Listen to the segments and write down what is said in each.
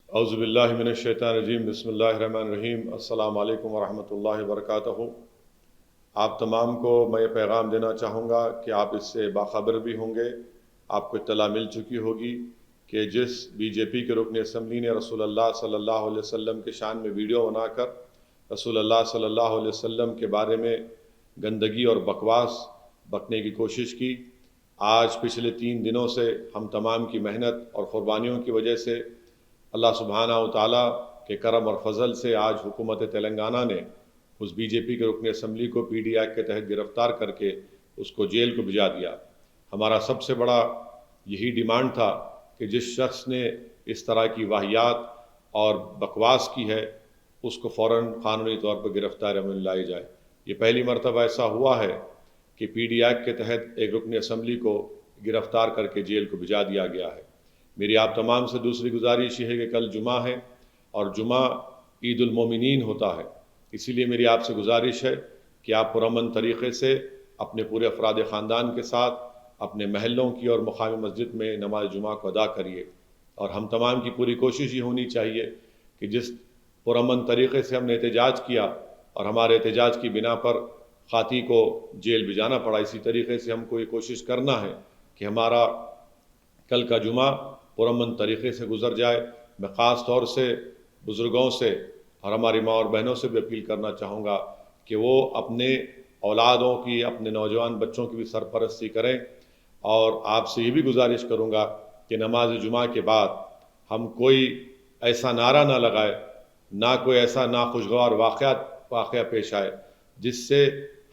اعوذ باللہ من الشیطان الرجیم، بسم اللہ الرحمن الرحیم۔ السلام علیکم ورحمۃ اللہ وبرکاتہ۔ آپ تمام کو میں یہ پیغام دینا چاہوں گا کہ آپ اس سے باخبر بھی ہوں گے، آپ کو اطلاع مل چکی ہوگی کہ جس بی جے پی کے رکن اسمبلی نے رسول اللہ صلی اللہ علیہ وسلم کے شان میں ویڈیو بنا کر رسول اللہ صلی اللہ علیہ وسلم کے بارے میں گندگی اور بکواس بکنے کی کوشش کی، آج پچھلے 3 دنوں سے ہم تمام کی محنت اور قربانیوں کی وجہ سے اللہ سبحانہ و تعالیٰ کے کرم اور فضل سے آج حکومت تلنگانہ نے اس بی جے پی کے رکن اسمبلی کو پی ڈی ایکٹ کے تحت گرفتار کر کے اس کو جیل کو بھجا دیا۔ ہمارا سب سے بڑا یہی ڈیمانڈ تھا کہ جس شخص نے اس طرح کی واہیات اور بکواس کی ہے اس کو فوراً قانونی طور پر گرفتار عمل لائی جائے۔ یہ پہلی مرتبہ ایسا ہوا ہے کہ پی ڈی ایکٹ کے تحت ایک رکن اسمبلی کو گرفتار کر کے جیل کو بھجا دیا گیا ہے۔ میری آپ تمام سے دوسری گزارش یہ ہے کہ کل جمعہ ہے اور جمعہ عید المومنین ہوتا ہے، اسی لیے میری آپ سے گزارش ہے کہ آپ پرامن طریقے سے اپنے پورے افراد خاندان کے ساتھ اپنے محلوں کی اور مقامی مسجد میں نماز جمعہ کو ادا کریے، اور ہم تمام کی پوری کوشش یہ ہونی چاہیے کہ جس پرامن طریقے سے ہم نے احتجاج کیا اور ہمارے احتجاج کی بنا پر خاطی کو جیل بھجانا پڑا، اسی طریقے سے ہم کو یہ کوشش کرنا ہے کہ ہمارا کل کا جمعہ پرامن طریقے سے گزر جائے۔ میں خاص طور سے بزرگوں سے اور ہماری ماں اور بہنوں سے بھی اپیل کرنا چاہوں گا کہ وہ اپنے اولادوں کی، اپنے نوجوان بچوں کی بھی سرپرستی کریں، اور آپ سے یہ بھی گزارش کروں گا کہ نماز جمعہ کے بعد ہم کوئی ایسا نعرہ نہ لگائے، نہ کوئی ایسا ناخوشگوار واقعہ پیش آئے جس سے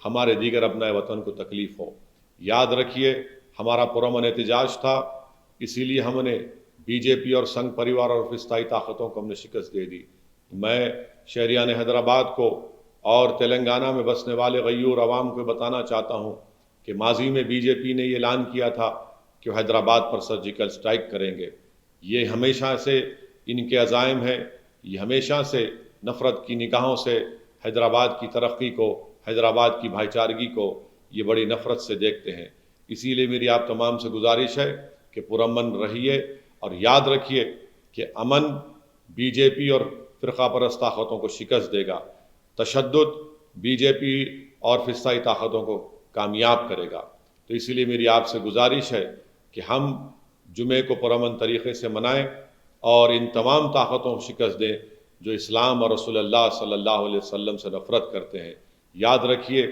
ہمارے دیگر ابنائے وطن کو تکلیف ہو۔ یاد رکھیے ہمارا پرامن احتجاج تھا، اسی لیے ہم نے بی جے پی اور سنگھ پریوار اور فسطائی طاقتوں کو ہم نے شکست دے دی۔ میں شہریان حیدرآباد کو اور تلنگانہ میں بسنے والے غیور عوام کو بتانا چاہتا ہوں کہ ماضی میں بی جے پی نے یہ اعلان کیا تھا کہ وہ حیدرآباد پر سرجیکل سٹرائک کریں گے۔ یہ ہمیشہ سے ان کے عزائم ہیں، یہ ہمیشہ سے نفرت کی نگاہوں سے حیدرآباد کی ترقی کو، حیدرآباد کی بھائی چارگی کو یہ بڑی نفرت سے دیکھتے ہیں۔ اسی لیے میری آپ تمام سے گزارش ہے کہ پرامن رہیے، اور یاد رکھیے کہ امن بی جے پی اور فرقہ پرست طاقتوں کو شکست دے گا، تشدد بی جے پی اور فسطائی طاقتوں کو کامیاب کرے گا۔ تو اسی لیے میری آپ سے گزارش ہے کہ ہم جمعے کو پرامن طریقے سے منائیں اور ان تمام طاقتوں کو شکست دیں جو اسلام اور رسول اللہ صلی اللہ علیہ وسلم سے نفرت کرتے ہیں۔ یاد رکھیے